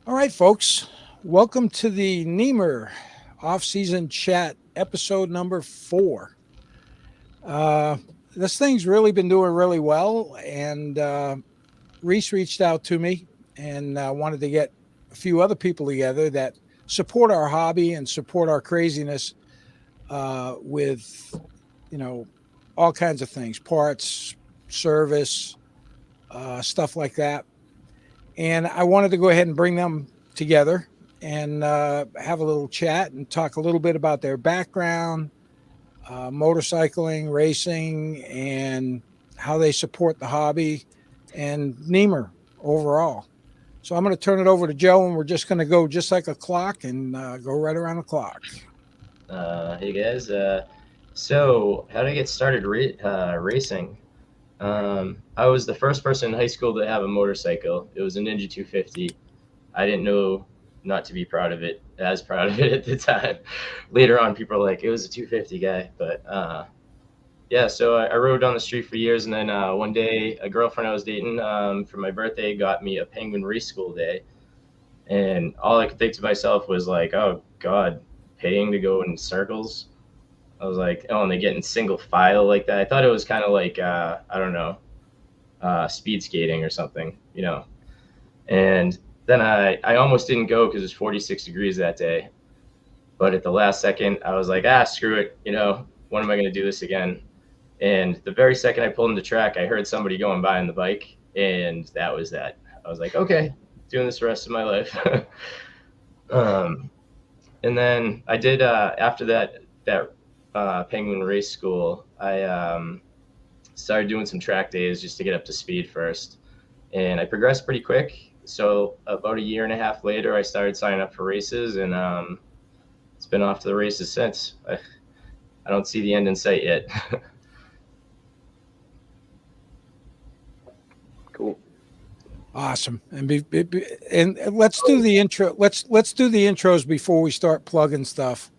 All right, folks. Welcome to the Nemer off-season chat episode number 4. Uh, this thing's really been doing really well, and Reese reached out to me and wanted to get a few other people together that support our hobby and support our craziness with, you know, all kinds of things, parts, service, stuff like that. And I wanted to go ahead and bring them together and have a little chat and talk a little bit about their background, motorcycling, racing, and how they support the hobby and Nemer overall. So I'm going to turn it over to Joe, and we're just going to go just like a clock and go right around the clock. Hey guys. So how did I get started racing? I was the first person in high school to have a motorcycle. It was a Ninja 250. I didn't know not to be proud of it, as proud of it at the time. Later on, people are like, it was a 250 guy. But yeah, so I rode down the street for years. And then one day, a girlfriend I was dating for my birthday got me a Penguin Race School day. And all I could think to myself was like, oh, God, paying to go in circles. I was like, oh, and they get in single file like that. I thought it was kind of like, I don't know, speed skating or something, you know. And then I almost didn't go because it was 46 degrees that day. But at the last second, I was like, screw it. You know, when am I going to do this again? And the very second I pulled in the track, I heard somebody going by on the bike. And that was that. I was like, okay, doing this the rest of my life. um, and then I did, after that Penguin Race School, I started doing some track days just to get up to speed first. And I progressed pretty quick. So about a year and a half later, I started signing up for races, and it's been off to the races since. I don't see the end in sight yet. Cool. Awesome. And let's do the intro. Let's do the intros before we start plugging stuff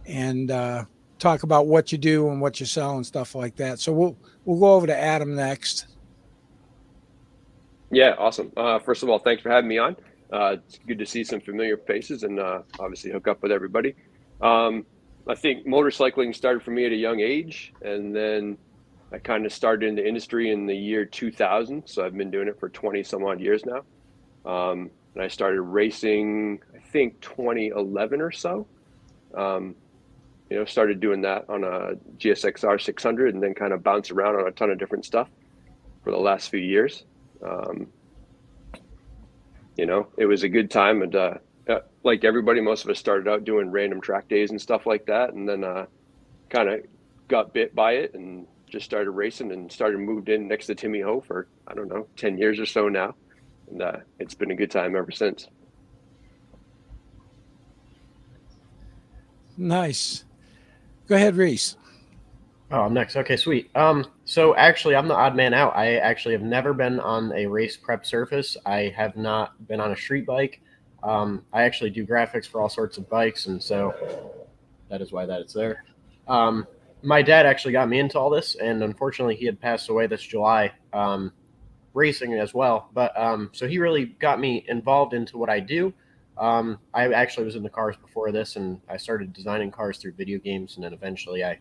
and talk about what you do and what you sell and stuff like that. So we'll go over to Adam next. Yeah, awesome. First of all, thanks for having me on. It's good to see some familiar faces and obviously hook up with everybody. I think motorcycling started for me at a young age, and then I kind of started in the industry in the year 2000. So I've been doing it for 20 some odd years now. And I started racing, I think 2011 or so. Started doing that on a GSXR 600 and then kind of bounced around on a ton of different stuff for the last few years. It was a good time, and like everybody, most of us started out doing random track days and stuff like that, and then kind of got bit by it and just started racing and moved in next to Timmy Ho for, I don't know, 10 years or so now, and it's been a good time ever since. Nice. Go ahead, Reese. Oh, I'm next. Okay, sweet. So actually, I'm the odd man out. I actually have never been on a race prep surface. I have not been on a street bike. I actually do graphics for all sorts of bikes, and so that is why that it's there. My dad actually got me into all this, and unfortunately, he had passed away this July, racing as well. But so he really got me involved into what I do. I actually was in the cars before this, and I started designing cars through video games, and then eventually I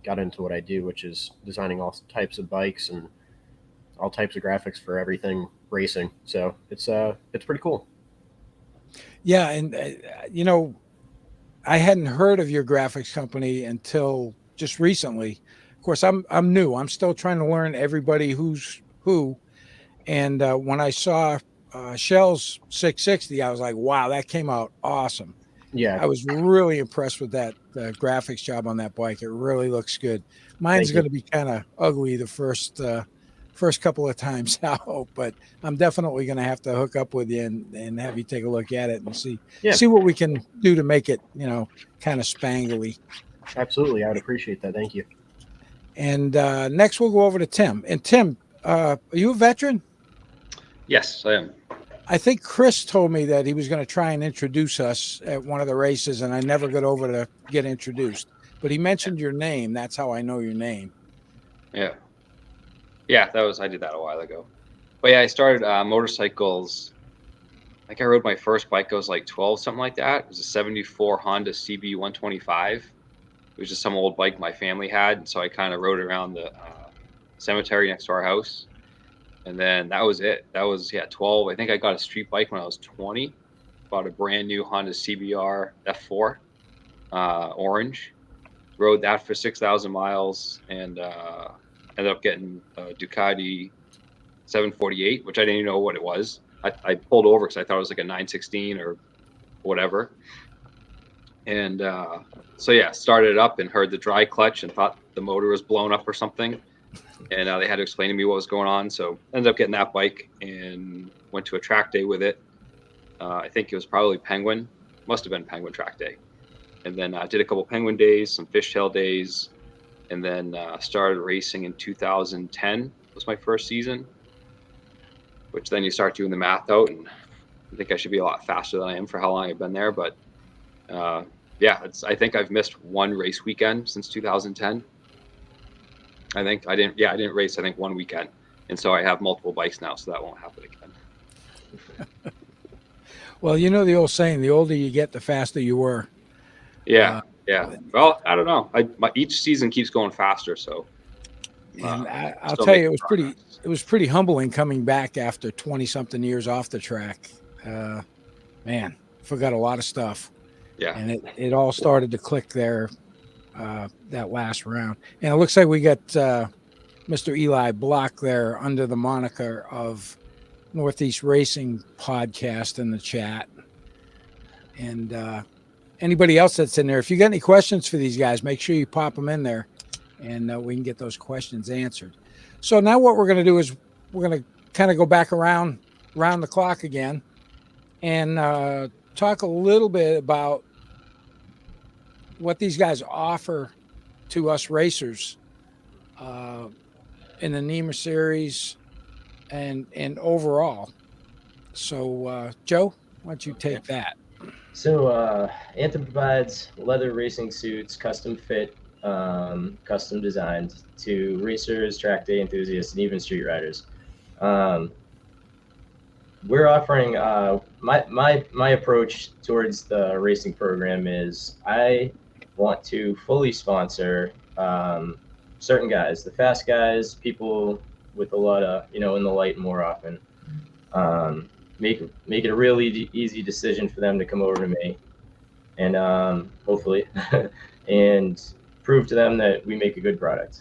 got into what I do, which is designing all types of bikes and all types of graphics for everything racing. So it's pretty cool. Yeah, and I hadn't heard of your graphics company until just recently. Of course, I'm new. I'm still trying to learn everybody who's who. And when I saw Shell's 660, I was like, wow, that came out awesome. Yeah, I was really impressed with that graphics job on that bike. It really looks good. Mine's going to be kind of ugly the first couple of times out, but I'm definitely going to have to hook up with you and have you take a look at it and see what we can do to make it, kind of spangly. Absolutely. I would appreciate that. Thank you. And next we'll go over to Tim. And Tim, are you a veteran? Yes, I am. I think Chris told me that he was going to try and introduce us at one of the races, and I never got over to get introduced. But he mentioned your name. That's how I know your name. Yeah. Yeah, I did that a while ago. But yeah, I started motorcycles think I rode my first bike. I was like 12, something like that. It was a 74 Honda CB 125. It was just some old bike my family had. And so I kind of rode around the cemetery next to our house. And then that was it. That was, 12. I think I got a street bike when I was 20. Bought a brand new Honda CBR F4, orange. Rode that for 6,000 miles and ended up getting a Ducati 748, which I didn't even know what it was. I pulled over because I thought it was like a 916 or whatever. And started it up and heard the dry clutch and thought the motor was blown up or something. And they had to explain to me what was going on. So ended up getting that bike and went to a track day with it. I think it was probably Penguin. Must have been Penguin track day. And then I did a couple Penguin days, some fishtail days, and then started racing in 2010 was my first season, which then you start doing the math out, and I think I should be a lot faster than I am for how long I've been there. But I think I've missed one race weekend since 2010. I didn't race, I think, one weekend. And so I have multiple bikes now, so that won't happen again. Well, you know the old saying, the older you get, the faster you were. Yeah. Well, I don't know. Each season keeps going faster, so. And I'll tell you, it was pretty humbling coming back after 20-something years off the track. Man, forgot a lot of stuff. Yeah. And it all started to click there that last round. And it looks like we got Mr. Eli Block there under the moniker of Northeast Racing Podcast in the chat. And anybody else that's in there, if you got any questions for these guys, make sure you pop them in there and we can get those questions answered. So now what we're going to do is we're going to kind of go back around the clock again and talk a little bit about what these guys offer to us racers in the Nemer series and overall. So, Joe, why don't you take that? So Anthem provides leather racing suits, custom fit, custom designed to racers, track day enthusiasts, and even street riders. We're offering my approach towards the racing program is I want to fully sponsor certain guys, the fast guys, people with a lot of, in the light more often. Make it a really easy decision for them to come over to me and hopefully and prove to them that we make a good product.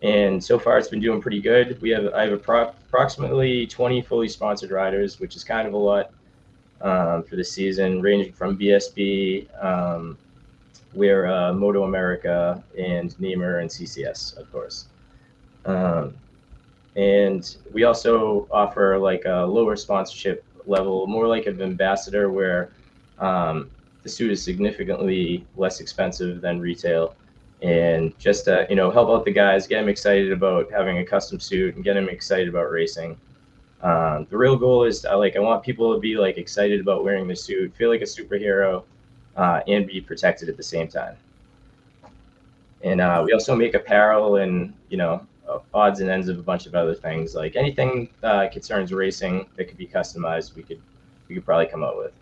And so far it's been doing pretty good. I have approximately 20 fully sponsored riders, which is kind of a lot for the season, ranging from BSB, we're Moto America and Nemer and CCS, of course. And we also offer like a lower sponsorship level, more like an ambassador, where the suit is significantly less expensive than retail, and just to help out the guys, get them excited about having a custom suit and get them excited about racing. The real goal is I want people to be like excited about wearing the suit, feel like a superhero, and be protected at the same time. And we also make apparel and odds and ends of a bunch of other things, like anything that concerns racing that could be customized, we could probably come up with.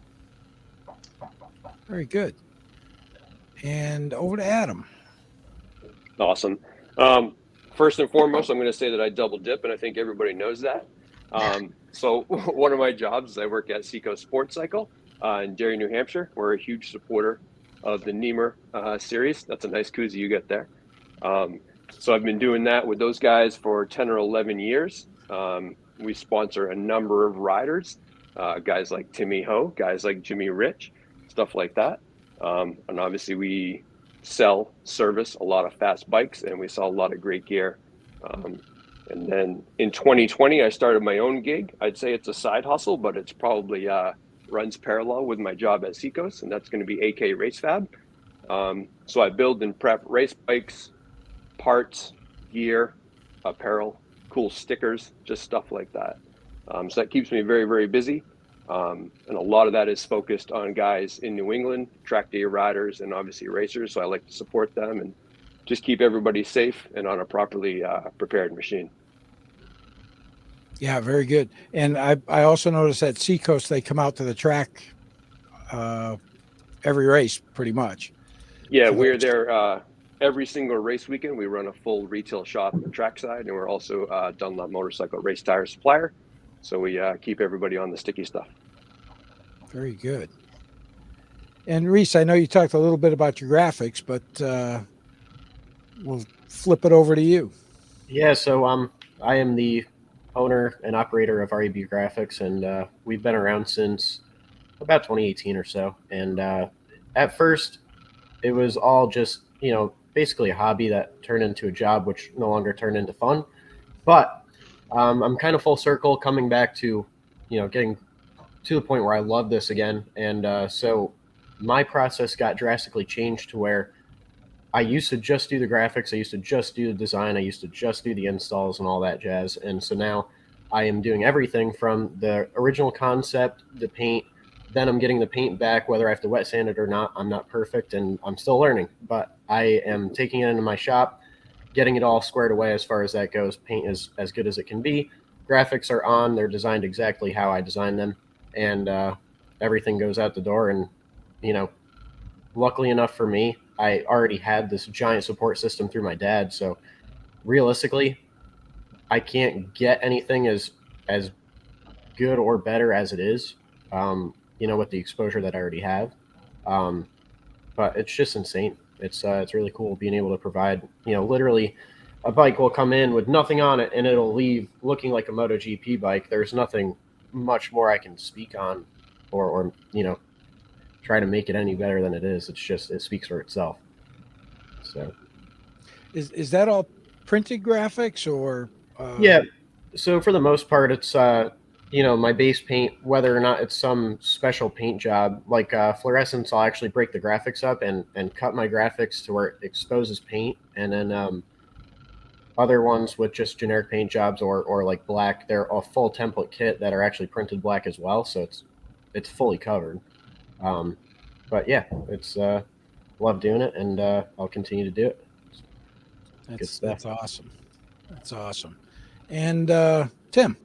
Very good. And over to Adam. Awesome. First and foremost, I'm going to say that I double dip, and I think everybody knows that. So one of my jobs is I work at Seacoast Sports Cycle in Derry, New Hampshire. We're a huge supporter of the Nemer series. That's a nice koozie you get there. So I've been doing that with those guys for 10 or 11 years. We sponsor a number of riders, guys like Timmy Ho, guys like Jimmy Rich, stuff like that. And obviously we service a lot of fast bikes, and we sell a lot of great gear. And then in 2020, I started my own gig. I'd say it's a side hustle, but it's probably runs parallel with my job at Seacoast, and that's going to be AK Race Fab. So I build and prep race bikes, parts, gear, apparel, cool stickers, just stuff like that. So that keeps me very, very busy. And a lot of that is focused on guys in New England, track day riders, and obviously racers. So I like to support them and just keep everybody safe and on a properly prepared machine. Yeah, very good. And I also noticed at Seacoast they come out to the track every race pretty much. Yeah, For we're those. there every single race weekend. We run a full retail shop trackside, and we're also Dunlop Motorcycle race tire supplier. So we keep everybody on the sticky stuff. Very good. And Reese, I know you talked a little bit about your graphics, but we'll flip it over to you. Yeah, so I am the owner and operator of REB Graphics, and we've been around since about 2018 or so. And at first, it was all just basically a hobby that turned into a job, which no longer turned into fun. But I'm kind of full circle, coming back to getting to the point where I love this again, and so my process got drastically changed to where I used to just do the graphics. I used to just do the design. I used to just do the installs and all that jazz. And so now I am doing everything from the original concept, the paint. Then I'm getting the paint back, whether I have to wet sand it or not. I'm not perfect and I'm still learning, but I am taking it into my shop, getting it all squared away as far as that goes. Paint is as good as it can be. Graphics are on. They're designed exactly how I designed them. And everything goes out the door. And, luckily enough for me, I already had this giant support system through my dad. So realistically, I can't get anything as good or better as it is, with the exposure that I already have. But it's just insane. It's really cool being able to provide, literally a bike will come in with nothing on it and it'll leave looking like a MotoGP bike. There's nothing much more I can speak on or try to make it any better than it is. It's just, it speaks for itself. So Is that all printed graphics or? yeah, so for the most part, it's my base paint, whether or not it's some special paint job like fluorescence. I'll actually break the graphics up and cut my graphics to where it exposes paint, and then other ones with just generic paint jobs or like black, they're a full template kit that are actually printed black as well, so it's fully covered. But yeah, it's love doing it, and I'll continue to do it. That's awesome. That's awesome. And Tim.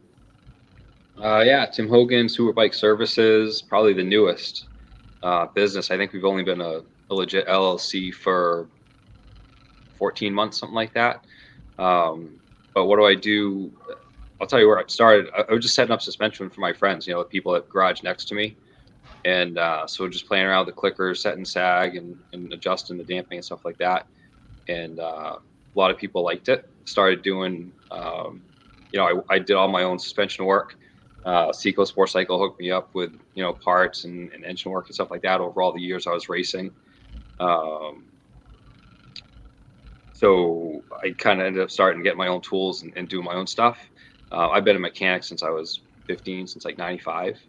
Yeah, Tim Hogan, Superbike Services, probably the newest business. I think we've only been a legit LLC for 14 months, something like that. But what do I do? I'll tell you where I started. I was just setting up suspension for my friends, the people at garage next to me. And so just playing around with the clickers, setting sag and adjusting the damping and stuff like that. And a lot of people liked it. Started doing, I did all my own suspension work. Seco Sports Cycle hooked me up with, parts and engine work and stuff like that over all the years I was racing. So I kind of ended up starting to get my own tools and do my own stuff. I've been a mechanic since I was 15, since like 95.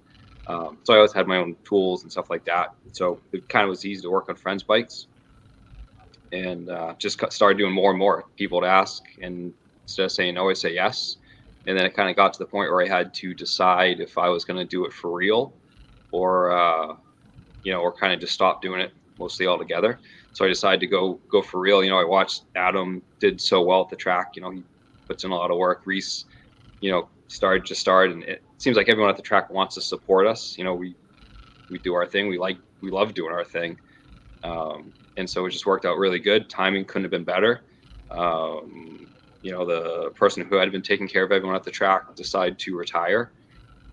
So I always had my own tools and stuff like that. So it kind of was easy to work on friends' bikes, and just started doing more and more. People would ask, and instead of saying no, I say yes. And then it kind of got to the point where I had to decide if I was going to do it for real, or or kind of just stop doing it mostly altogether. So I decided to go for real. I watched Adam did so well at the track. He puts in a lot of work. Reese, started, and it seems like everyone at the track wants to support us. We do our thing. We love doing our thing. And so it just worked out really good. Timing couldn't have been better. The person who had been taking care of everyone at the track decided to retire.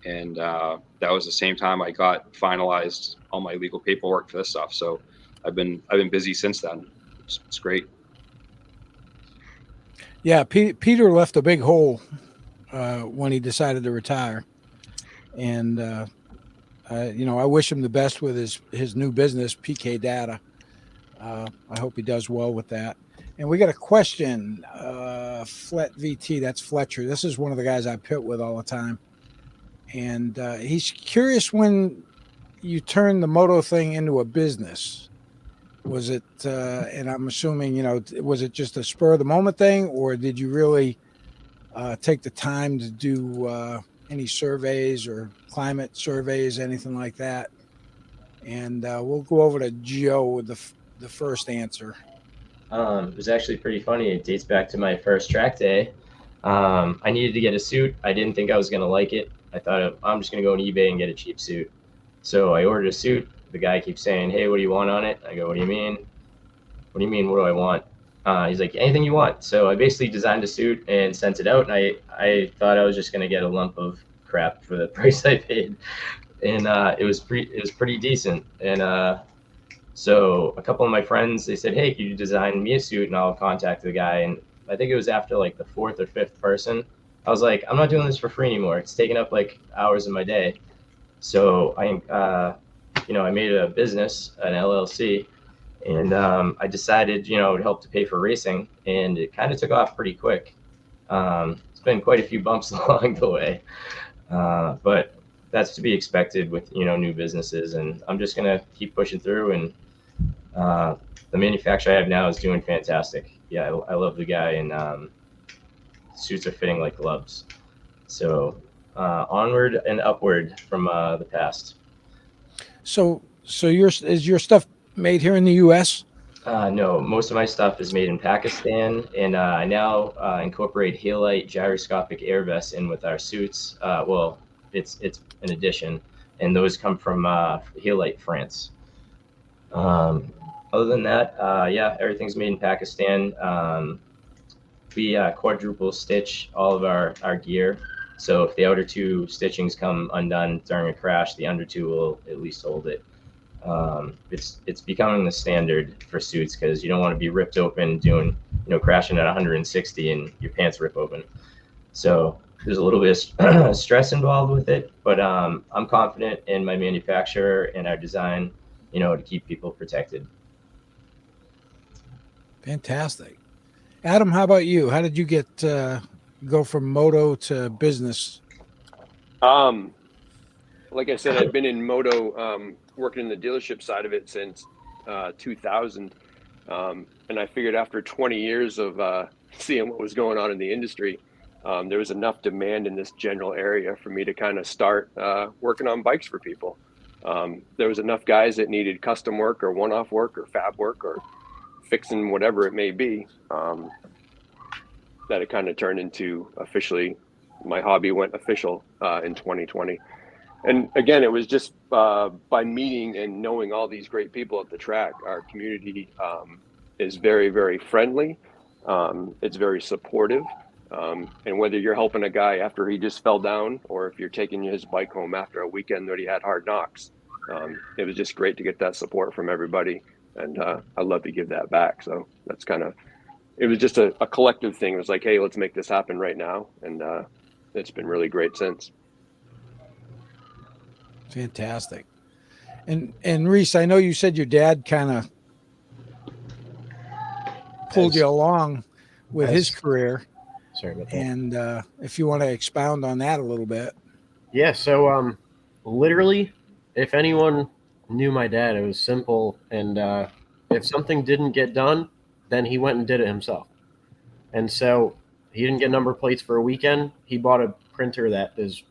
And that was the same time I got finalized all my legal paperwork for this stuff. So I've been busy since then. It's great. Yeah, Peter left a big hole when he decided to retire, and I wish him the best with his new business, PK Data. I hope he does well with that. And we got a question, Flet VT. That's Fletcher. This is one of the guys I pit with all the time, and he's curious when you turned the moto thing into a business. Was it, and I'm assuming, was it just a spur of the moment thing, or did you really take the time to do any surveys or climate surveys, anything like that? And we'll go over to Joe with the first answer. It was actually pretty funny. It dates back to my first track day. I needed to get a suit. I didn't think I was going to like it. I thought I'm just going to go on eBay and get a cheap suit. So I ordered a suit. The guy keeps saying, "Hey, what do you want on it?" I go, "What do you mean? What do you mean? What do I want?" He's like, "Anything you want." So I basically designed a suit and sent it out. And I thought I was just going to get a lump of crap for the price I paid. And it was pretty decent. And so a couple of my friends, they said, "Hey, can you design me a suit?" And I'll contact the guy. And I think it was after like the fourth or fifth person, I was like, "I'm not doing this for free anymore. It's taking up like hours of my day." So I made a business, an LLC, and I decided, it would help to pay for racing, and it kind of took off pretty quick. It's been quite a few bumps along the way, but that's to be expected with, new businesses, and I'm just gonna keep pushing through. And the manufacturer I have now is doing fantastic. Yeah, I love the guy, and suits are fitting like gloves. So onward and upward from the past. So is your stuff made here in the U.S.? No, most of my stuff is made in Pakistan, and I now incorporate halite gyroscopic air vests in with our suits. Well, it's an addition, and those come from halite, France. Other than that, yeah, everything's made in Pakistan. We quadruple stitch all of our gear. So if the outer two stitchings come undone during a crash, the under two will at least hold it. It's becoming the standard for suits because you don't want to be ripped open doing, crashing at 160 and your pants rip open. So there's a little bit of stress involved with it, but I'm confident in my manufacturer and our design, to keep people protected. Fantastic. Adam, how about you? How did you get go from moto to business? Like I said, I've been in moto, working in the dealership side of it since 2000. And I figured after 20 years of seeing what was going on in the industry, there was enough demand in this general area for me to kind of start working on bikes for people. There was enough guys that needed custom work or one-off work or fab work or fixing whatever it may be, that it kind of turned into officially, my hobby went official in 2020. And again, it was just by meeting and knowing all these great people at the track. Our community is very, very friendly. It's very supportive. And whether you're helping a guy after he just fell down, or if you're taking his bike home after a weekend that he had hard knocks, it was just great to get that support from everybody. And I love to give that back. So that's it was just a collective thing. It was like, hey, let's make this happen right now. And it's been really great since. Fantastic. And Reese, I know you said your dad kind of pulled you along with his career. Sorry about that. And if you want to expound on that a little bit. Yeah, so literally, if anyone knew my dad, it was simple. And if something didn't get done, then he went and did it himself. And so he didn't get number plates for a weekend. He bought a printer that is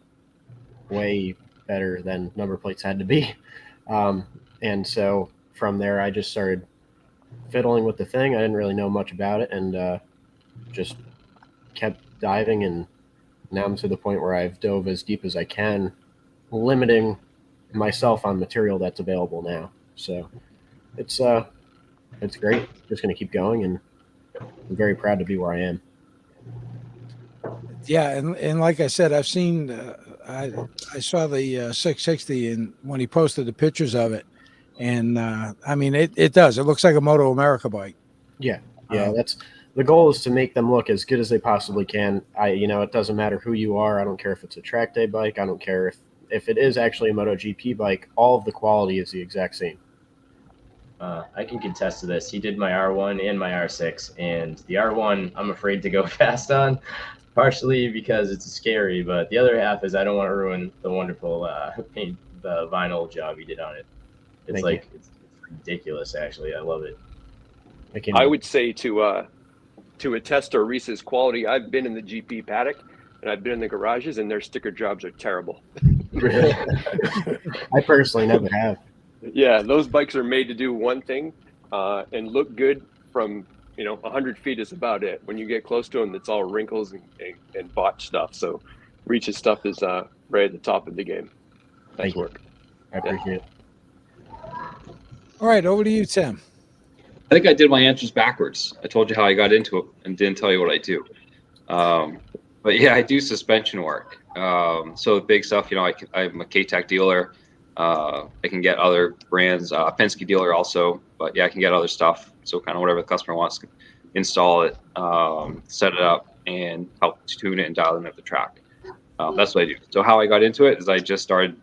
way better than number plates had to be. And so from there, I just started fiddling with the thing. I didn't really know much about it, and just kept diving. And now I'm to the point where I've dove as deep as I can, limiting myself on material that's available now. So it's great. Just going to keep going, and I'm very proud to be where I am. Yeah, and like I said, I've seen I saw the 660 and when he posted the pictures of it, and I mean it does. It looks like a Moto America bike. Yeah, that's the goal, is to make them look as good as they possibly can. It doesn't matter who you are. I don't care if it's a track day bike. I don't care if it is actually a MotoGP bike. All of the quality is the exact same. I can contest to this. He did my R1 and my R6, and the R1 I'm afraid to go fast on, partially because it's scary, but the other half is I don't want to ruin the wonderful the vinyl job he did on it. It's ridiculous, actually. I love it. I would say to attest to Reese's quality, I've been in the GP paddock and I've been in the garages, and their sticker jobs are terrible. I personally never have. Yeah, those bikes are made to do one thing and look good from 100 feet is about it. When you get close to him, it's all wrinkles and botch stuff. So Reach's stuff is right at the top of the game. Nice Thank you. work. I appreciate it. All right, over to you, Tim. I think I did my answers backwards. I told you how I got into it and didn't tell you what I do. But yeah, I do suspension work. So the big stuff, I'm a K-Tech dealer. I can get other brands, Penske dealer also, but yeah, I can get other stuff. So kind of whatever the customer wants, install it, set it up, and help tune it and dial in at the track. That's what I do. So how I got into it is I just started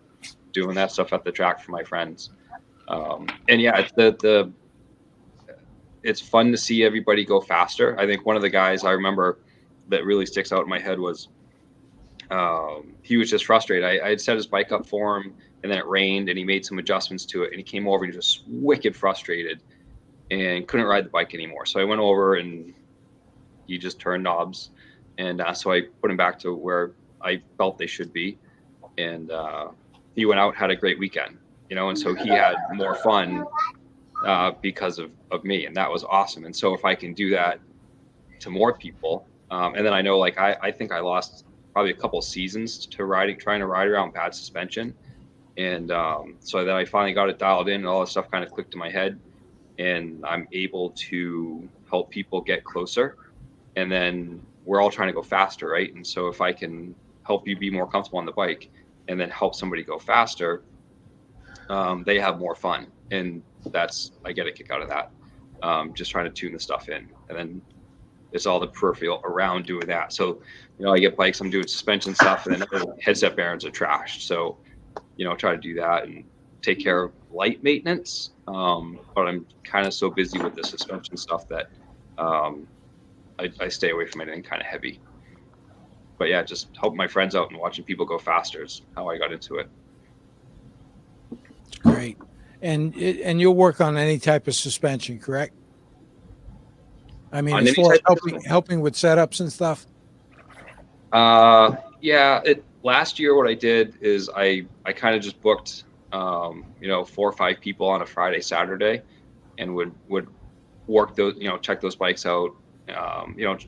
doing that stuff at the track for my friends. And yeah, it's fun to see everybody go faster. I think one of the guys I remember that really sticks out in my head was he was just frustrated. I had set his bike up for him, and then it rained, and he made some adjustments to it, and he came over and he was just wicked frustrated and couldn't ride the bike anymore. So I went over and he just turned knobs, and so I put him back to where I felt they should be, and he went out, had a great weekend, and so he had more fun because of me, and that was awesome. And so if I can do that to more people, and then I know, like, I think I lost probably a couple of seasons to trying to ride around bad suspension, and so then I finally got it dialed in, and all this stuff kind of clicked in my head, and I'm able to help people get closer, and then we're all trying to go faster, right? And so if I can help you be more comfortable on the bike and then help somebody go faster, they have more fun, and I get a kick out of that. Just trying to tune the stuff in, and then it's all the peripheral around doing that. So, I get bikes, I'm doing suspension stuff, and then headset bearings are trashed. So, try to do that and take care of light maintenance. But I'm kind of so busy with the suspension stuff that I stay away from anything kind of heavy. But yeah, just helping my friends out and watching people go faster is how I got into it. It's great. And you'll work on any type of suspension, correct? I mean, as far as helping with setups and stuff. Yeah. Last year, what I did is I kind of just booked, 4 or 5 people on a Friday, Saturday, and would work those, check those bikes out,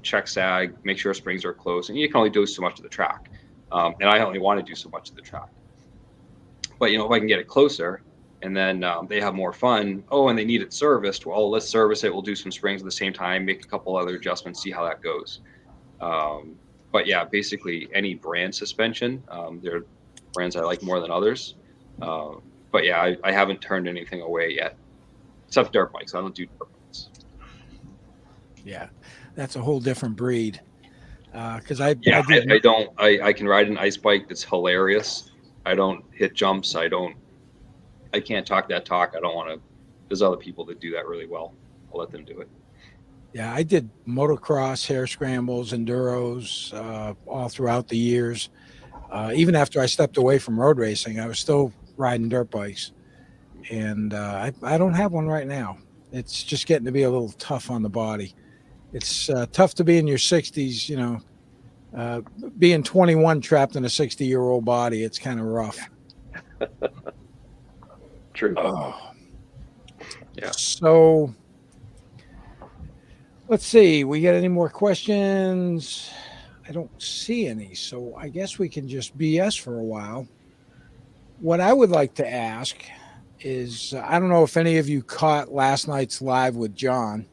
check sag, make sure springs are closed, and you can only do so much of the track. And I only want to do so much of the track. But if I can get it closer, and then they have more fun. Oh, and they need it serviced. Well, let's service it. We'll do some springs at the same time, make a couple other adjustments, see how that goes. But yeah, basically any brand suspension. There are brands I like more than others. But yeah, I haven't turned anything away yet, except dirt bikes. I don't do dirt bikes. Yeah, that's a whole different breed. Because I can ride an ice bike that's hilarious. I don't hit jumps. I can't talk that talk. I don't want to. There's other people that do that really well. I'll let them do it. Yeah, I did motocross, hare scrambles, enduros all throughout the years. Even after I stepped away from road racing, I was still riding dirt bikes. And I don't have one right now. It's just getting to be a little tough on the body. It's tough to be in your 60s, being 21 trapped in a 60-year-old body. It's kind of rough. True. Yeah. So let's see. We get any more questions? I don't see any. So I guess we can just BS for a while. What I would like to ask is, I don't know if any of you caught last night's live with John.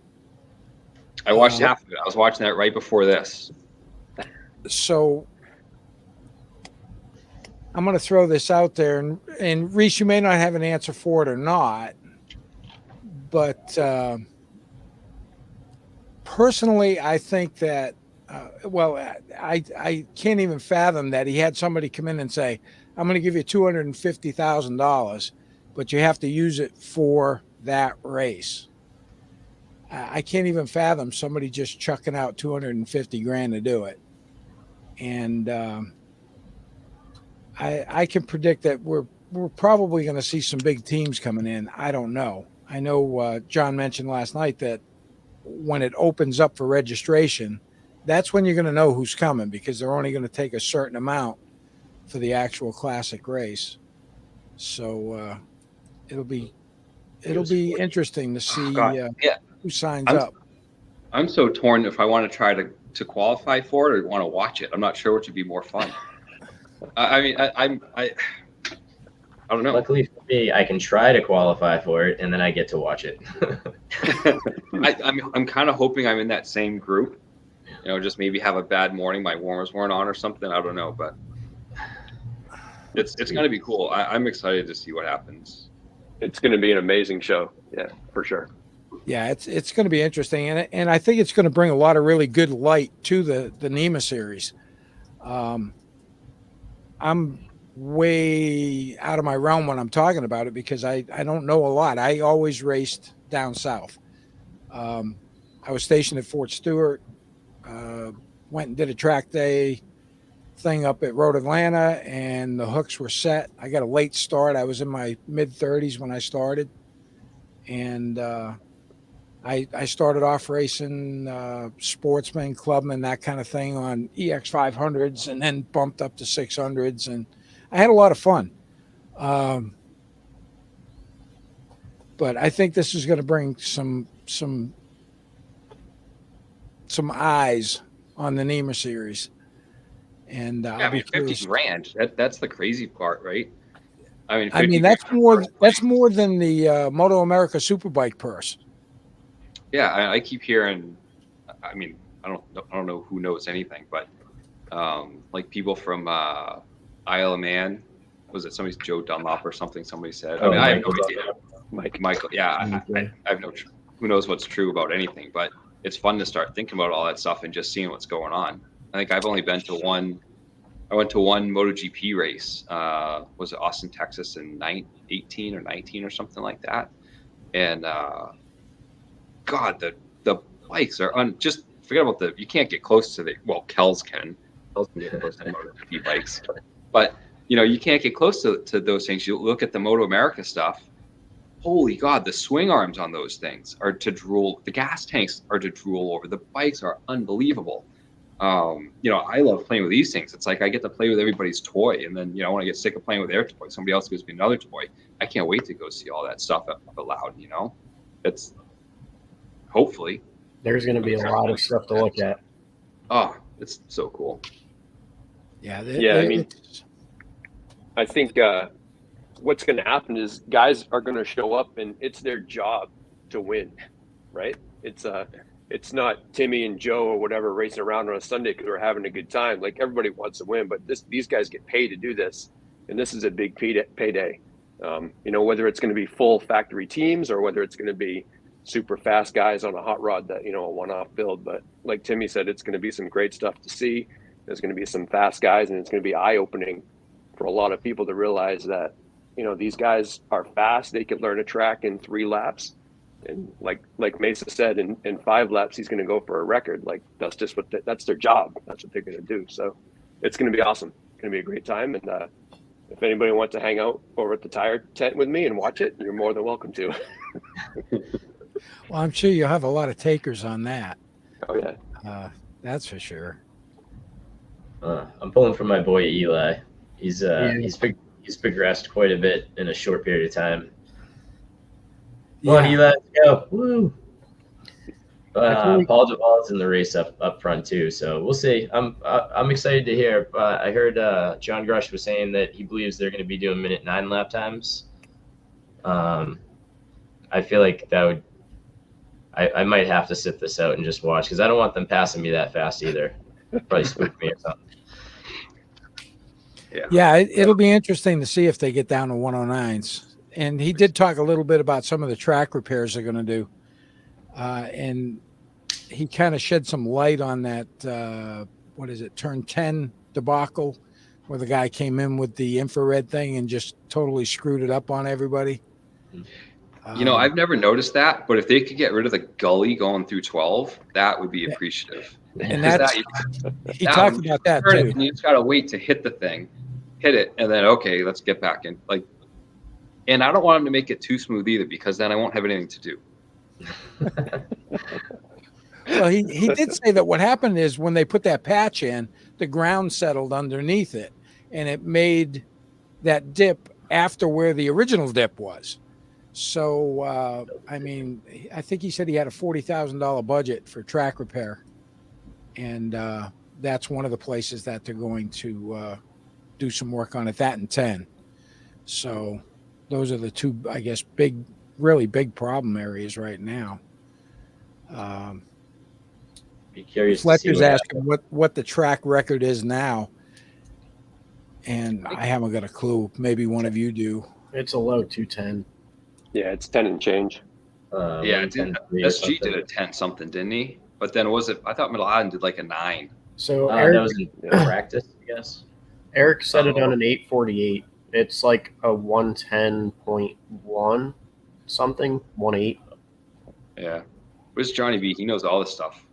I watched half of it. I was watching that right before this. So I'm going to throw this out there, and Reese, you may not have an answer for it or not, but personally, I think that, I can't even fathom that he had somebody come in and say, I'm going to give you $250,000, but you have to use it for that race. I can't even fathom somebody just chucking out 250 grand to do it. And I can predict that we're probably going to see some big teams coming in. I don't know. I know John mentioned last night that when it opens up for registration, that's when you're going to know who's coming, because they're only going to take a certain amount for the actual classic race. So it'll be interesting to see who signs up. I'm so torn if I want to try to qualify for it or want to watch it. I'm not sure which would be more fun. I mean, I don't know. Luckily for me, I can try to qualify for it, and then I get to watch it. I'm kind of hoping I'm in that same group. You know, just maybe have a bad morning, my warmers weren't on or something. I don't know, but it's going to be cool. I'm excited to see what happens. It's going to be an amazing show. Yeah, for sure. Yeah, it's going to be interesting, and I think it's going to bring a lot of really good light to the NEMA series. I'm way out of my realm when I'm talking about it because I don't know a lot. I always raced down south. I was stationed at Fort Stewart. Went and did a track day thing up at Road Atlanta, and the hooks were set. I got a late start. I was in my mid-30s when I started, and I started off racing sportsman, clubman, that kind of thing on EX 500s, and then bumped up to 600s, and I had a lot of fun. But I think this is going to bring some eyes on the Nemer series, and Yeah, I mean, 50 grand. That's the crazy part, right? I mean, that's more than the Moto America Superbike purse. Yeah, I keep hearing. I mean, I don't know who knows anything, but like people from Isle of Man, was it somebody's Joe Dunlop or something? Somebody said. I mean, I have no idea. Michael. Yeah, I have no. Who knows what's true about anything? But it's fun to start thinking about all that stuff and just seeing what's going on. I think I've only been to one. I went to one MotoGP race. Was it Austin, Texas, in 18 or 19 or something like that? And God, the bikes are just forget about you can't get close to Kells can get close to MotoGP bikes, but you can't get close to those things. You look at the Moto America stuff. Holy God, the swing arms on those things are to drool. The gas tanks are to drool over. The bikes are unbelievable. I love playing with these things. It's like I get to play with everybody's toy, and then when I get sick of playing with their toy, somebody else gives me another toy. I can't wait to go see all that stuff up loud. It's hopefully there's going to be a lot of stuff to look at. Oh, it's so cool. Yeah. I mean, I think what's going to happen is guys are going to show up, and it's their job to win, right? It's not Timmy and Joe or whatever racing around on a Sunday because we're having a good time. Like, everybody wants to win, but these guys get paid to do this, and this is a big payday. Whether it's going to be full factory teams or whether it's going to be super fast guys on a hot rod that, a one-off build. But like Timmy said, it's going to be some great stuff to see. There's going to be some fast guys, and it's going to be eye-opening for a lot of people to realize that, these guys are fast. They could learn a track in 3 laps. And like Mesa said, in 5 laps, he's going to go for a record. Like, that's just that's their job. That's what they're going to do. So it's going to be awesome. It's going to be a great time. And if anybody wants to hang out over at the tire tent with me and watch it, you're more than welcome to. Well, I'm sure you'll have a lot of takers on that. Oh, yeah. That's for sure. I'm pulling for my boy Eli. He's progressed quite a bit in a short period of time. Come on, Eli, let's go. Woo! But Paul Duvall's in the race up front too, so we'll see. I'm excited to hear. I heard John Grush was saying that he believes they're going to be doing minute 9 lap times. I feel like that would. I might have to sit this out and just watch because I don't want them passing me that fast either. Probably spook me or something. Yeah, it'll be interesting to see if they get down to 109s. And he did talk a little bit about some of the track repairs they're going to do. And he kind of shed some light on that, turn 10 debacle, where the guy came in with the infrared thing and just totally screwed it up on everybody. I've never noticed that, but if they could get rid of the gully going through 12, that would be appreciative. And he talked about that too. And you just got to wait to hit it, and then, okay, let's get back in. And I don't want him to make it too smooth either, because then I won't have anything to do. Well, he did say that what happened is when they put that patch in, the ground settled underneath it, and it made that dip after where the original dip was. So, I mean, I think he said he had a $40,000 budget for track repair. And that's one of the places that they're going to do some work on it, that and 10. So those are the two, I guess, really big problem areas right now. Be curious to see Fletcher's what asking what the track record is now. And I haven't got a clue. Maybe one of you do. It's a low 210. Yeah, it's 10 and change. Yeah, SG did a 10 something, didn't he? But then was it? I thought Middle Adam did like a 9. So that was in practice, I guess. Eric set it on an 848. It's like a 110.1 something, 18. Yeah. Where's Johnny B? He knows all this stuff.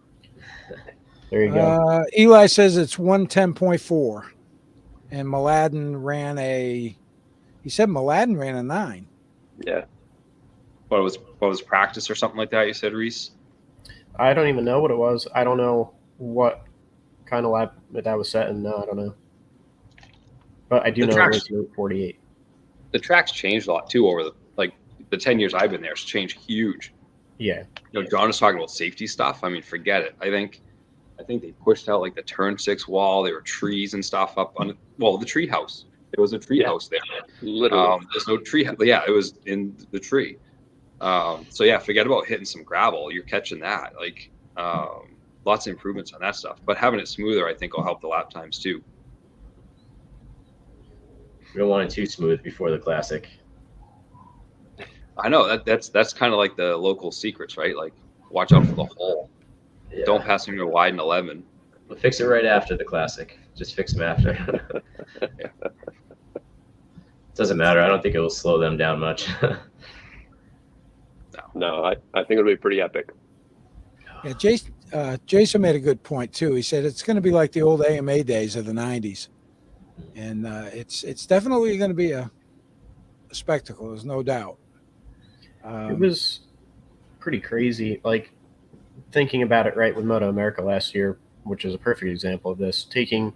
There you go. Eli says it's 110.4. And Mladen ran he said Mladen ran a 9. Yeah. What was practice or something like that, you said, Reese? I don't even know what it was. I don't know what kind of lap that was set in. No, I don't know. But I do know it was 848. The track's changed a lot too over the 10 years I've been there. It's changed huge. Yeah. John was talking about safety stuff. I mean, forget it. I think they pushed out like the turn 6 wall. There were trees and stuff up on the tree house. There was a tree house there. Literally. There's no tree. Yeah, it was in the tree. So yeah, forget about hitting some gravel. You're catching that. Like lots of improvements on that stuff. But having it smoother, I think, will help the lap times too. We don't want it too smooth before the classic. I know that's kind of like the local secrets, right? Like watch out for the hole. Yeah. Don't pass him to wide and 11. We'll fix it right after the classic. Just fix them after. Doesn't matter. I don't think it will slow them down much. No, I think it'll be pretty epic. Yeah, Jason made a good point too. He said it's going to be like the old AMA days of the 90s. And it's definitely going to be a spectacle. There's no doubt. It was pretty crazy. Like thinking about it, right, with Moto America last year, which is a perfect example of this, taking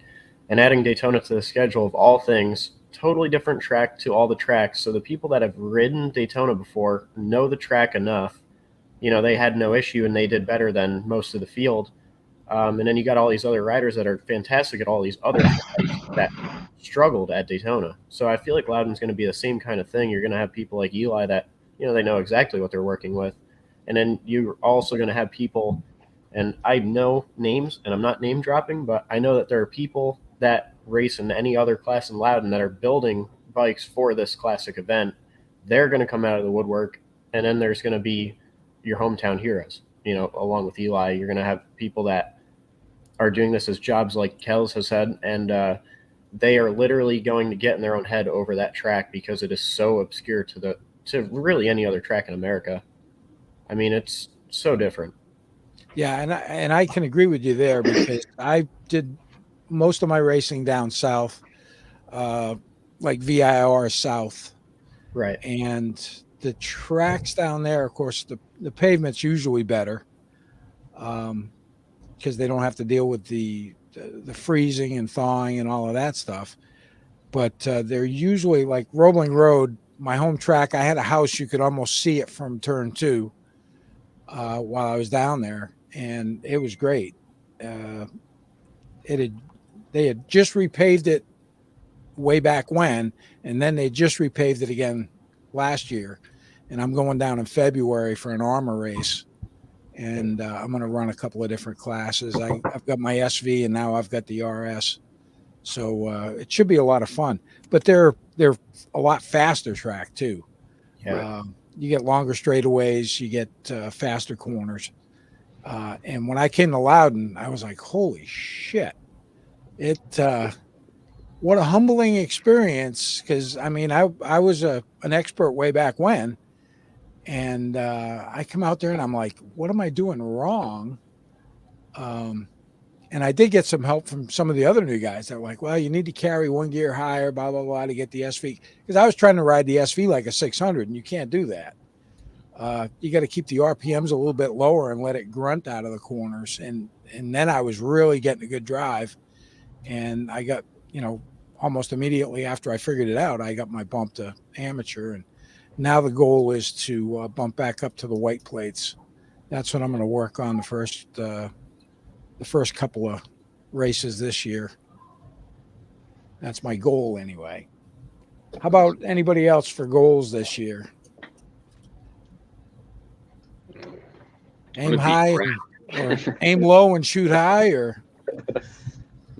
and adding Daytona to the schedule of all things, totally different track to all the tracks. So the people that have ridden Daytona before know the track enough. They had no issue and they did better than most of the field. And then you got all these other riders that are fantastic at all these other tracks that struggled at Daytona. So I feel like Loudon's going to be the same kind of thing. You're going to have people like Eli that, they know exactly what they're working with. And then you're also going to have people, and I know names, and I'm not name dropping, but I know that there are people that race in any other class in Loudon that are building bikes for this classic event. They're going to come out of the woodwork, and then there's going to be your hometown heroes. Along with Eli, you're going to have people that are doing this as jobs, like Kels has said, and they are literally going to get in their own head over that track because it is so obscure to really any other track in America. I mean, it's so different. Yeah, and I can agree with you there because I did most of my racing down south, like VIR South. Right. And the tracks down there, of course, the pavement's usually better because they don't have to deal with the freezing and thawing and all of that stuff. But they're usually like Roebling Road, my home track. I had a house, you could almost see it from turn 2 while I was down there, and it was great. They had just repaved it way back when, and then they just repaved it again last year. And I'm going down in February for an ARMA race, and I'm going to run a couple of different classes. I've got my SV, and now I've got the RS, so it should be a lot of fun. But they're a lot faster track too. Yeah. You get longer straightaways, you get faster corners. And when I came to Loudon, I was like, holy shit. What a humbling experience. Cause I mean, I was an expert way back when, and I come out there and I'm like, what am I doing wrong? And I did get some help from some of the other new guys that were like, well, you need to carry one gear higher, blah, blah, blah, to get the SV. Because I was trying to ride the SV like a 600, and you can't do that. You got to keep the RPMs a little bit lower and let it grunt out of the corners. And then I was really getting a good drive. And I got, almost immediately after I figured it out, I got my bump to amateur. And Now the goal is to bump back up to the white plates. That's what I'm going to work on the first couple of races this year. That's my goal anyway. How about anybody else for goals this year? Aim high or aim low and shoot high, or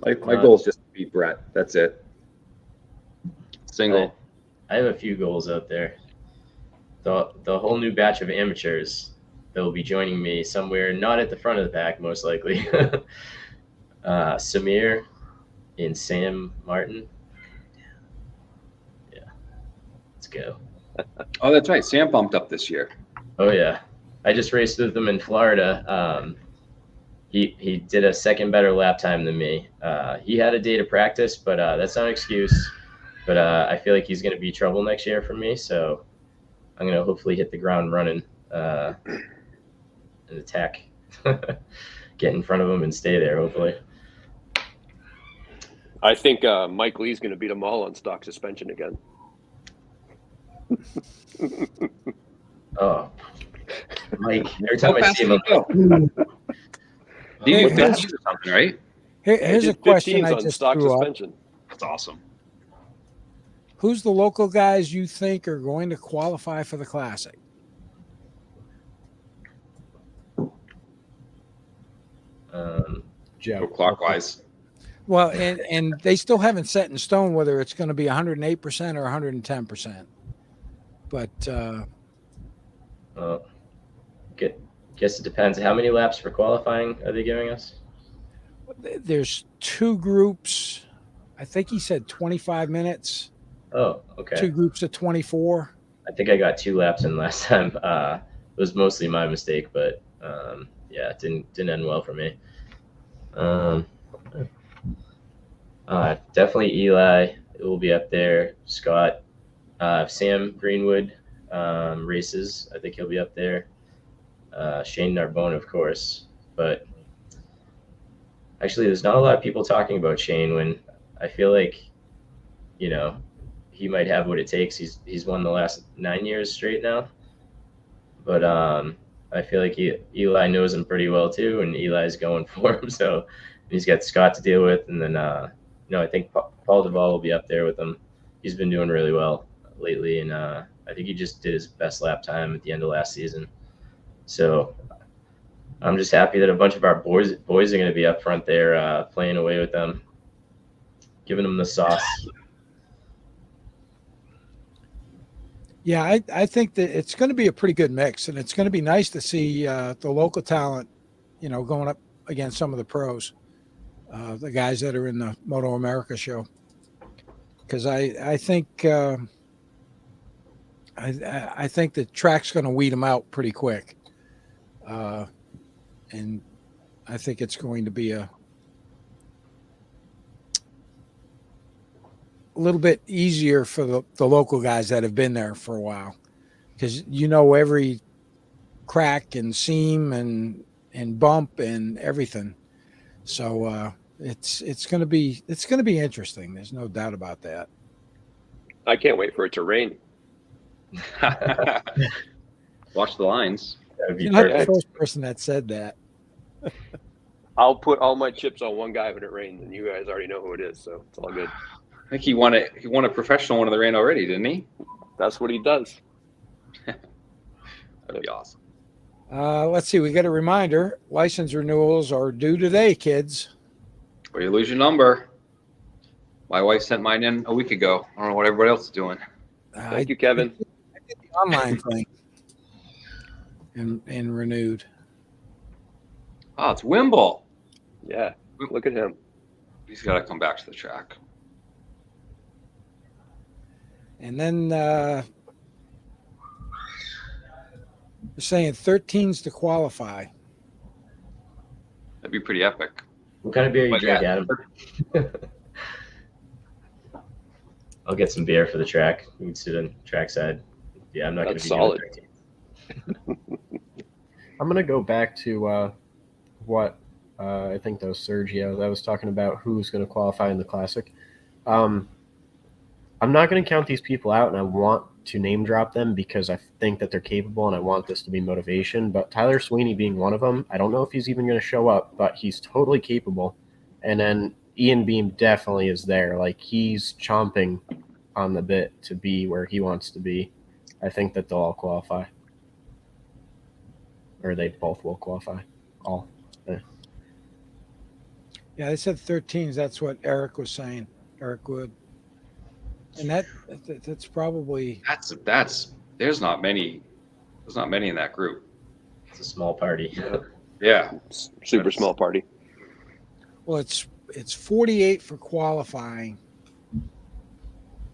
My goal is just to beat Brett. That's it. Single. I have a few goals out there. The whole new batch of amateurs that will be joining me somewhere not at the front of the pack, most likely. Samir and Sam Martin. Yeah, let's go. Oh, that's right. Sam bumped up this year. Oh yeah, I just raced with him in Florida. He did a second better lap time than me. He had a day to practice, but that's not an excuse. But I feel like he's going to be trouble next year for me, so I'm going to hopefully hit the ground running and attack, get in front of him and stay there, hopefully. I think Mike Lee's going to beat them all on stock suspension again. Oh, Mike, every time I see him, He Hey, did 15 or something, right? here's a question I just stock threw up. suspension. That's awesome. Who's the local guys you think are going to qualify for the Classic? Go Joe. clockwise. Well, and they still haven't set in stone whether it's going to be 108% or 110%. But guess it depends. How many laps for qualifying are they giving us? there's two groups. I think he said 25 minutes. Oh, okay. Two groups of 24. I think I got 2 laps in last time. It was mostly my mistake, but yeah, it didn't end well for me. Definitely Eli will be up there. Scott, Sam Greenwood races. I think he'll be up there. Shane Narbonne, of course. But actually, there's not a lot of people talking about Shane when I feel like, he might have what it takes. He's won the last 9 years straight now. But I feel like Eli knows him pretty well too, and Eli's going for him. So he's got Scott to deal with, and then I think Paul Duvall will be up there with him. He's been doing really well lately, and I think he just did his best lap time at the end of last season. So I'm just happy that a bunch of our boys are going to be up front there, playing away with them, giving them the sauce. Yeah, I think that it's going to be a pretty good mix, and it's going to be nice to see the local talent, going up against some of the pros, the guys that are in the Moto America show. Because I think I think the track's going to weed them out pretty quick, and I think it's going to be a little bit easier for the local guys that have been there for a while, because every crack and seam and bump and everything. So it's going to be interesting. There's no doubt about that. I can't wait for it to rain. Watch the lines. That would be You're not the perfect. first person that said that. I'll put all my chips on one guy when it rains, and you guys already know who it is, so it's all good. I think he won a professional one of the rain already, didn't he? That's what he does. That'd be awesome. Let's see. We got a reminder. License renewals are due today, kids. Or you lose your number. My wife sent mine in a week ago. I don't know what everybody else is doing. Thank you, Kevin. I did the online thing and renewed. Oh, it's Wimble. Yeah, look at him. He's got to come back to the track. And then they're saying 13s to qualify. That'd be pretty epic. What kind of beer you But drink, yeah. Adam? I'll get some beer for the track. We can sit on trackside. Yeah, I'm not going to That's be solid. doing 13. I'm going to go back to what I think that was Sergio that was talking about who's going to qualify in the Classic. I'm not going to count these people out, and I want to name drop them because I think that they're capable and I want this to be motivation. But Tyler Sweeney being one of them, I don't know if he's even going to show up, but he's totally capable. And then Ian Beam definitely is there. Like, he's chomping on the bit to be where he wants to be. I think that they'll all qualify. Or they both will qualify. All. Yeah, they said 13s. That's what Eric was saying. Eric Wood. And that's probably There's not many in that group. It's a small party. Yeah. Super small party. well, it's 48 for qualifying,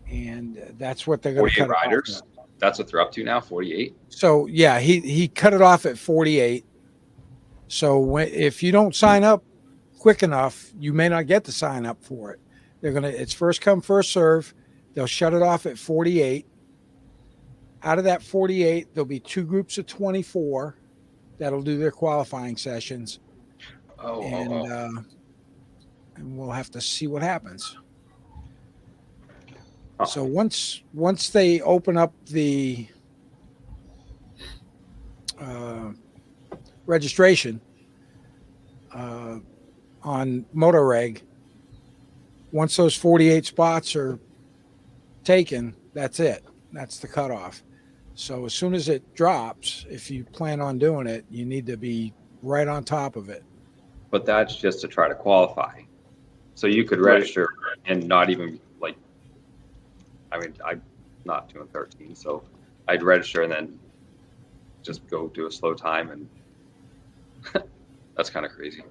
and that's what they're going to 48 cut riders. it off at. That's what they're up to now. 48. So yeah, he cut it off at 48. So if you don't sign up quick enough, you may not get to sign up for it. It's first come, first serve. They'll shut it off at 48. Out of that 48, there'll be 2 groups of 24 that'll do their qualifying sessions. And we'll have to see what happens. Huh. So once they open up the registration on Motoreg, once those 48 spots are taken, that's it. That's the cutoff. So as soon as it drops, if you plan on doing it, you need to be right on top of it. But that's just to try to qualify. So you could register and not even I'm not doing 13, so I'd register and then just go do a slow time, and that's kind of crazy.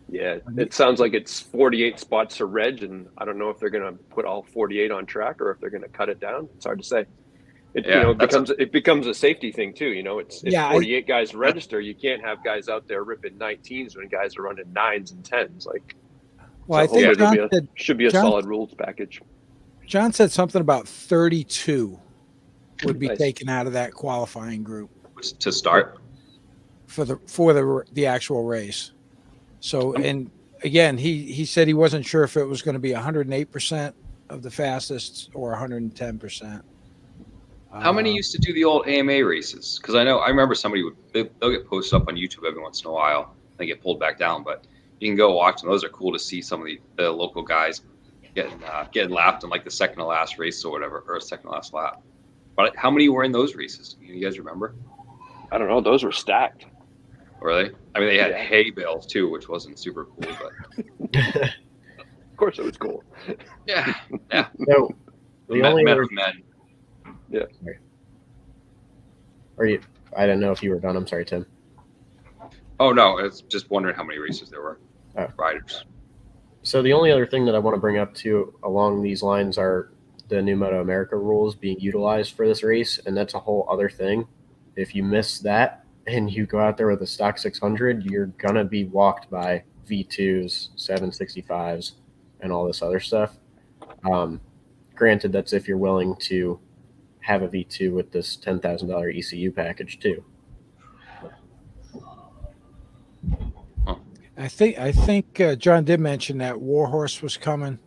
Yeah, it sounds like it's 48 spots to reg, and I don't know if they're going to put all 48 on track or if they're going to cut it down. It's hard to say. It becomes a safety thing too. If 48 guys register, you can't have guys out there ripping 19s when guys are running 9s and 10s. I think should be a solid rules package. John said something about 32 would be Nice. taken out of that qualifying group To start. for the actual race. So, and again, he said he wasn't sure if it was going to be 108% of the fastest or 110%. How many used to do the old AMA races? Because I remember they'll get posted up on YouTube every once in a while. They get pulled back down, but you can go watch them. Those are cool to see some of the local guys getting lapped in like the second to last race or whatever, or second to last lap. But how many were in those races? You guys remember? I don't know. Those were stacked. Were they? I mean, they had hay bales too, which wasn't super cool, but Of course, it was cool. yeah. So the only Men other, with men. Yeah. I didn't know if you were done. I'm sorry, Tim. Oh no, it's just wondering how many races there were. Riders. So the only other thing that I want to bring up too along these lines are the new Moto America rules being utilized for this race, and that's a whole other thing. If you miss that and you go out there with a stock 600, you're gonna be walked by V2s, 765s, and all this other stuff. Granted, that's if you're willing to have a V2 with this $10,000 ECU package too. I think John did mention that Warhorse was coming,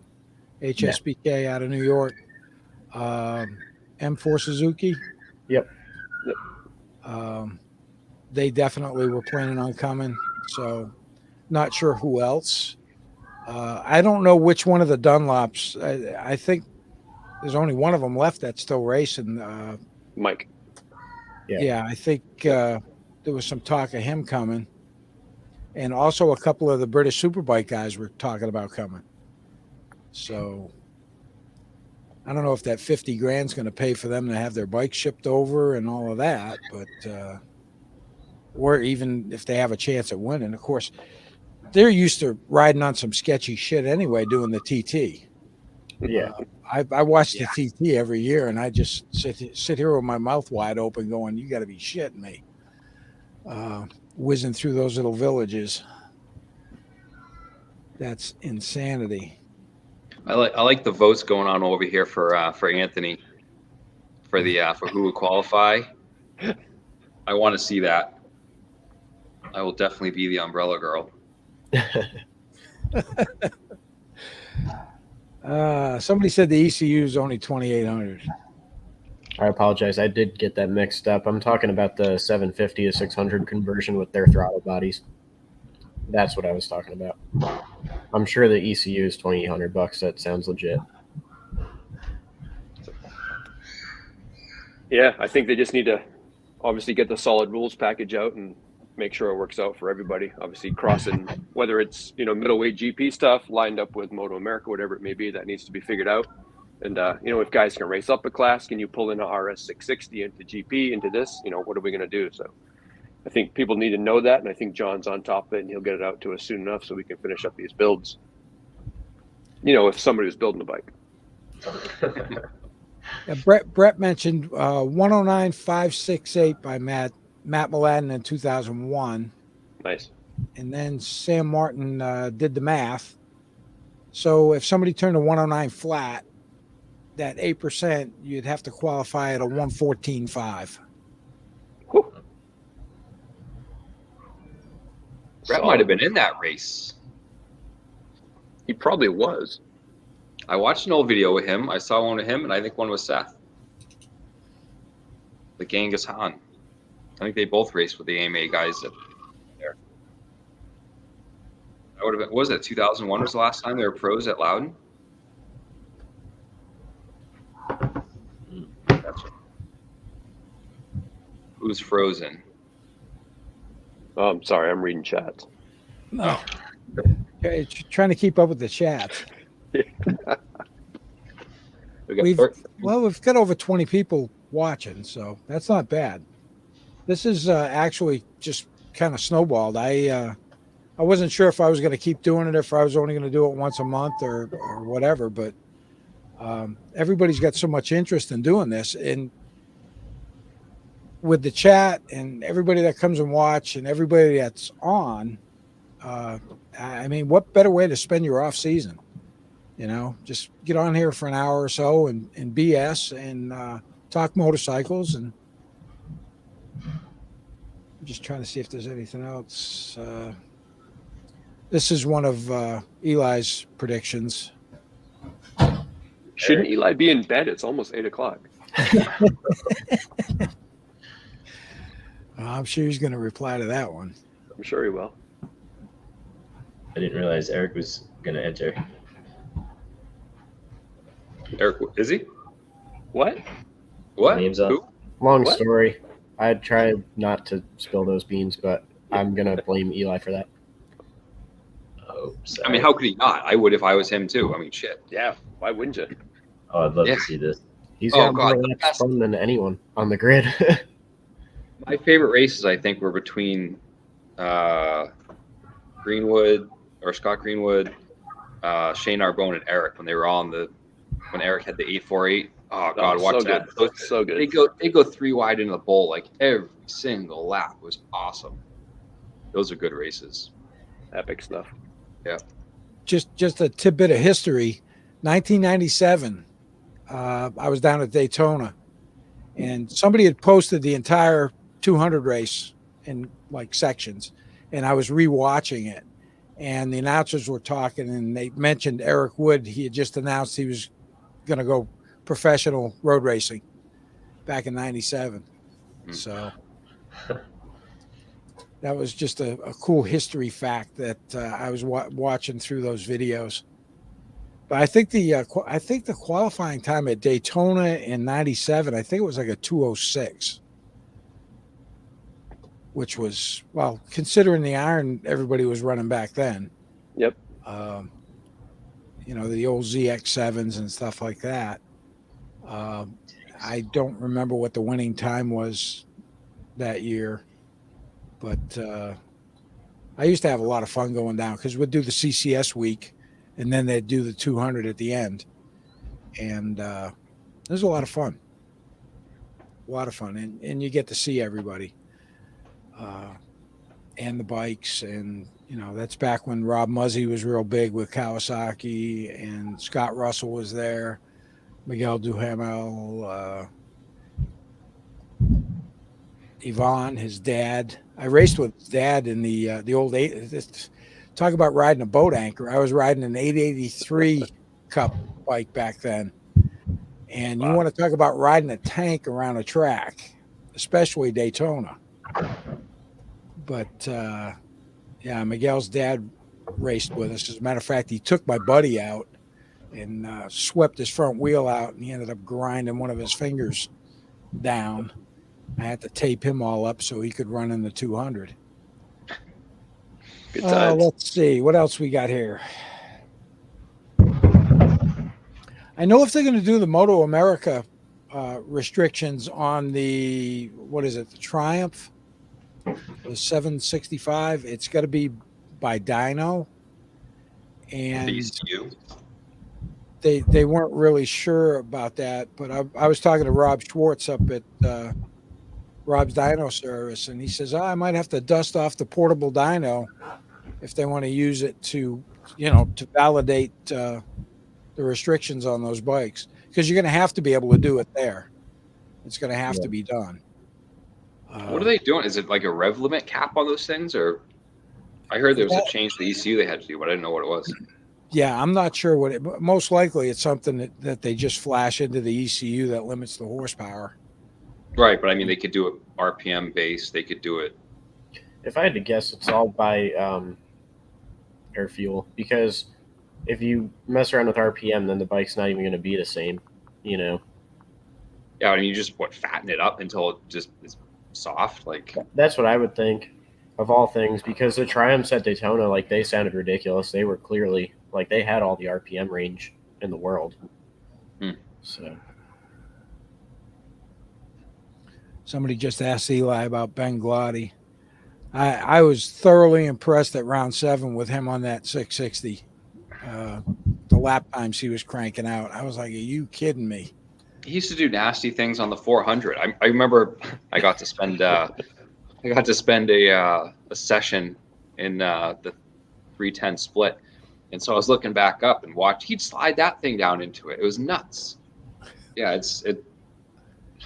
HSBK out of New York, M4 Suzuki. Yep. They definitely were planning on coming. So not sure who else. I don't know which one of the Dunlops. I think there's only one of them left that's still racing. Mike. Yeah, I think there was some talk of him coming. And also a couple of the British Superbike guys were talking about coming. So I don't know if that 50 grand is going to pay for them to have their bike shipped over and all of that, but or even if they have a chance at winning. Of course, they're used to riding on some sketchy shit anyway, doing the TT. Yeah. I watch the TT every year, and I just sit here with my mouth wide open going, you got to be shitting me. Whizzing through those little villages. That's insanity. I like the votes going on over here for Anthony for who would qualify. I want to see that. I will definitely be the umbrella girl. Somebody said the ECU is only 2,800. I apologize. I did get that mixed up. I'm talking about the 750 to 600 conversion with their throttle bodies. That's what I was talking about. I'm sure the ECU is $2,800. That sounds legit. Yeah, I think they just need to obviously get the solid rules package out and make sure it works out for everybody. Obviously, crossing whether it's middleweight GP stuff lined up with Moto America, whatever it may be, that needs to be figured out. And if guys can race up a class, can you pull in a RS 660 into GP into this? What are we going to do? So I think people need to know that, and I think John's on top of it, and he'll get it out to us soon enough so we can finish up these builds. If somebody was building a bike. Yeah, Brett mentioned 109.568 by Matt Mladen in 2001. Nice. And then Sam Martin did the math. So if somebody turned a 109 flat, that 8%, you'd have to qualify at a 114.5. Brett might have been in that race. He probably was. I watched an old video with him. I saw one with him, and I think one was Seth. The Genghis Khan. I think they both raced with the AMA guys up there. That would have been, what was it, 2001 was the last time they were pros at Loudon? That's right. Who's frozen? Oh, I'm sorry, I'm reading chat. No. Okay, trying to keep up with the chat. We've got over 20 people watching, so that's not bad. This is actually just kind of snowballed. I wasn't sure if I was going to keep doing it, if I was only going to do it once a month or whatever, but everybody's got so much interest in doing this, and with the chat and everybody that comes and watch and everybody that's on, I mean, what better way to spend your off season? Just get on here for an hour or so and BS and talk motorcycles. And I'm just trying to see if there's anything else. This is one of Eli's predictions. Shouldn't Eli be in bed? It's almost 8:00. I'm sure he's going to reply to that one. I'm sure he will. I didn't realize Eric was going to enter. Eric, is he? What? Name's up. Who? Long What? story. I'd try not to spill those beans, but I'm going to blame Eli for that. Oh, I mean, how could he not? I would if I was him too. I mean, shit. Yeah, why wouldn't you? Oh, I'd love Yeah. to see this. He's Oh, got God, more the laps best. fun than anyone on the grid. My favorite races, I think, were between Greenwood or Scott Greenwood, Shane Arbone, and Eric when Eric had the 848. Oh God, watch so that! Good. So good. They go three wide into the bowl like every single lap. It was awesome. Those are good races. Epic stuff. Yeah. Just a tidbit of history. 1997, I was down at Daytona, and somebody had posted the entire 200 race in like sections, and I was rewatching it, and the announcers were talking, and they mentioned Eric Wood. He had just announced he was going to go professional road racing back in 97. So that was just a cool history fact that I was watching through those videos. But I think the qualifying time at Daytona in 97, I think it was like a 2:06, which was, well, considering the iron everybody was running back then. Yep. The old ZX7s and stuff like that. I don't remember what the winning time was that year, but I used to have a lot of fun going down because we'd do the CCS week, and then they'd do the 200 at the end, and it was a lot of fun. And you get to see everybody, and the bikes, and that's back when Rob Muzzy was real big with Kawasaki, and Scott Russell was there, Miguel Duhamel, Yvonne, his dad. I raced with his dad in the old talk about riding a boat anchor. I was riding an 883 Cup bike back then, And you Wow. want to talk about riding a tank around a track, especially Daytona. But yeah, Miguel's dad raced with us. As a matter of fact, he took my buddy out and swept his front wheel out, and he ended up grinding one of his fingers down. I had to tape him all up so he could run in the 200. Good times. Let's see what else we got here. I know if they're going to do the Moto America restrictions on the, what is it, the Triumph, the 765, it's got to be by dyno. And The ECU. they weren't really sure about that, but I was talking to Rob Schwartz up at Rob's Dyno Service, and he says, I might have to dust off the portable dyno if they want to use it to, to validate the restrictions on those bikes, because you're going to have to be able to do it there. It's going to have to be done. What are they doing? Is it like a rev limit cap on those things, or I heard there was a change to the ECU they had to do, but I didn't know what it was. Yeah, I'm not sure what it. Most likely, it's something that they just flash into the ECU that limits the horsepower. Right, but I mean, they could do it RPM based. They could do it. If I had to guess, it's all by air fuel, because if you mess around with RPM, then the bike's not even going to be the same, Yeah, I mean, you just fatten it up until it just is soft. Like That's what I would think, of all things, because the Triumphs at Daytona, like, they sounded ridiculous. They were clearly, like, they had all the RPM range in the world. So Somebody just asked Eli about Ben Glotty. I was thoroughly impressed at round 7 with him on that 660. The lap times he was cranking out, I was like, are you kidding me? he used to do nasty things on the 400. I remember I got to spend a session in the 310 split, and so I was looking back up and watched. He'd slide that thing down into it. It was nuts. Yeah,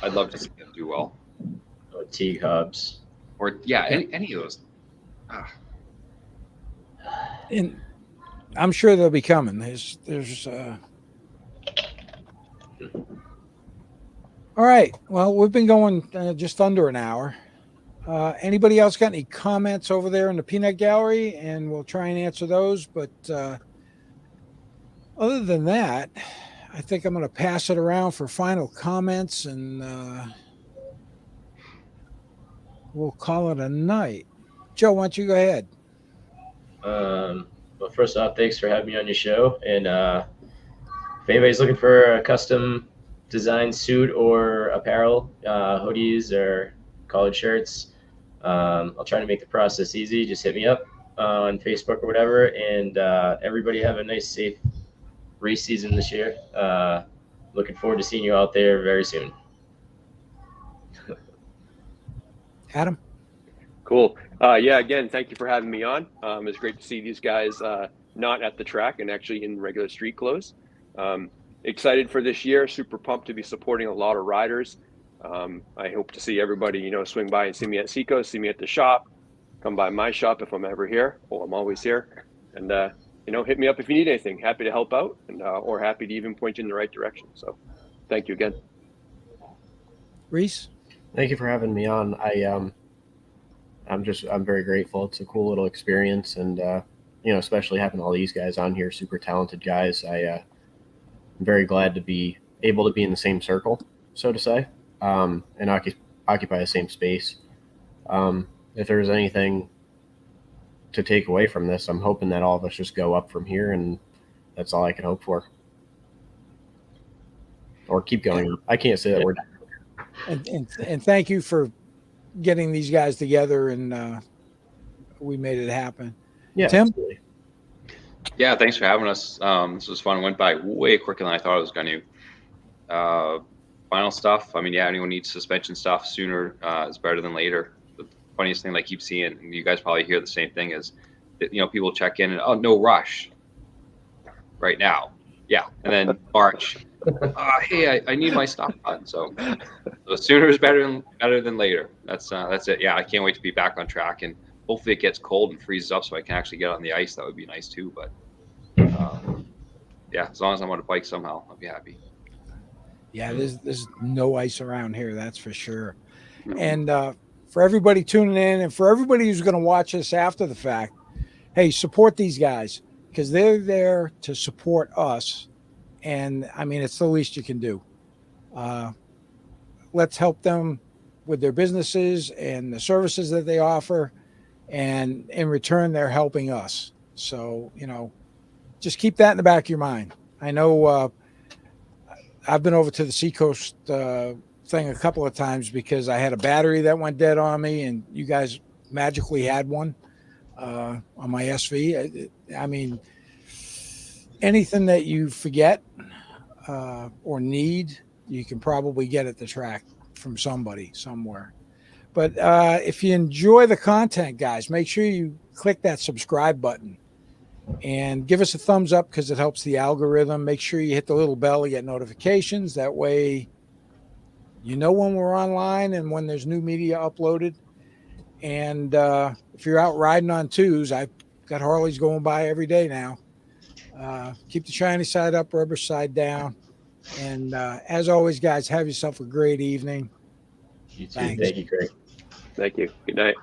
I'd love to see him do well. Or Teague hubs. Or any of those. And I'm sure they'll be coming. There's all right. Well, we've been going just under an hour. Anybody else got any comments over there in the peanut gallery? And we'll try and answer those. But other than that, I think I'm going to pass it around for final comments, and we'll call it a night. Joe, why don't you go ahead? Well, first off, thanks for having me on your show. And if anybody's looking for a custom design suit or apparel, hoodies or collared shirts, I'll try to make the process easy. Just hit me up on Facebook or whatever. And everybody have a nice, safe race season this year. Looking forward to seeing you out there very soon. Adam? Cool. Yeah, again, thank you for having me on. It's great to see these guys not at the track and actually in regular street clothes. Excited for this year. Super pumped to be supporting a lot of riders. I hope to see everybody, swing by and see me at Seco, see me at the shop, come by my shop if I'm ever here. Well, I'm always here. And, hit me up if you need anything. Happy to help out, and or happy to even point you in the right direction. So thank you again. Reese? thank you for having me on. I'm very grateful. It's a cool little experience, and especially having all these guys on here, super talented guys. I'm very glad to be able to be in the same circle, so to say, and occupy the same space. If there's anything to take away from this, I'm hoping that all of us just go up from here, and that's all I can hope for. Or keep going. I can't say that word. And thank you for getting these guys together, and we made it happen. Yeah, Tim? absolutely. Yeah, thanks for having us. This was fun. It went by way quicker than I thought it was going to. Final stuff. I mean, anyone needs suspension stuff sooner is better than later. The funniest thing I keep seeing, and you guys probably hear the same thing, is that, people check in and, no rush right now. Yeah. And then March, hey, I need my stuff done. So sooner is better than later. That's it. Yeah. I can't wait to be back on track, and hopefully it gets cold and freezes up so I can actually get on the ice. That would be nice too. But yeah, as long as I'm on a bike somehow, I'll be happy. Yeah, there's no ice around here, that's for sure. Mhm. And for everybody tuning in, and for everybody who's going to watch us after the fact, hey, support these guys because they're there to support us. And I mean, it's the least you can do. Uh, let's help them with their businesses and the services that they offer. And in return, they're helping us. So, just keep that in the back of your mind. I know I've been over to the Seacoast thing a couple of times because I had a battery that went dead on me, and you guys magically had one on my SV. I mean, anything that you forget or need, you can probably get at the track from somebody somewhere. But if you enjoy the content, guys, make sure you click that subscribe button and give us a thumbs up because it helps the algorithm. Make sure you hit the little bell to get notifications. That way, you know when we're online and when there's new media uploaded. And if you're out riding on twos, I've got Harleys going by every day now. Keep the shiny side up, rubber side down. And as always, guys, have yourself a great evening. You too. Thanks. Thank you, Craig. Thank you. Good night.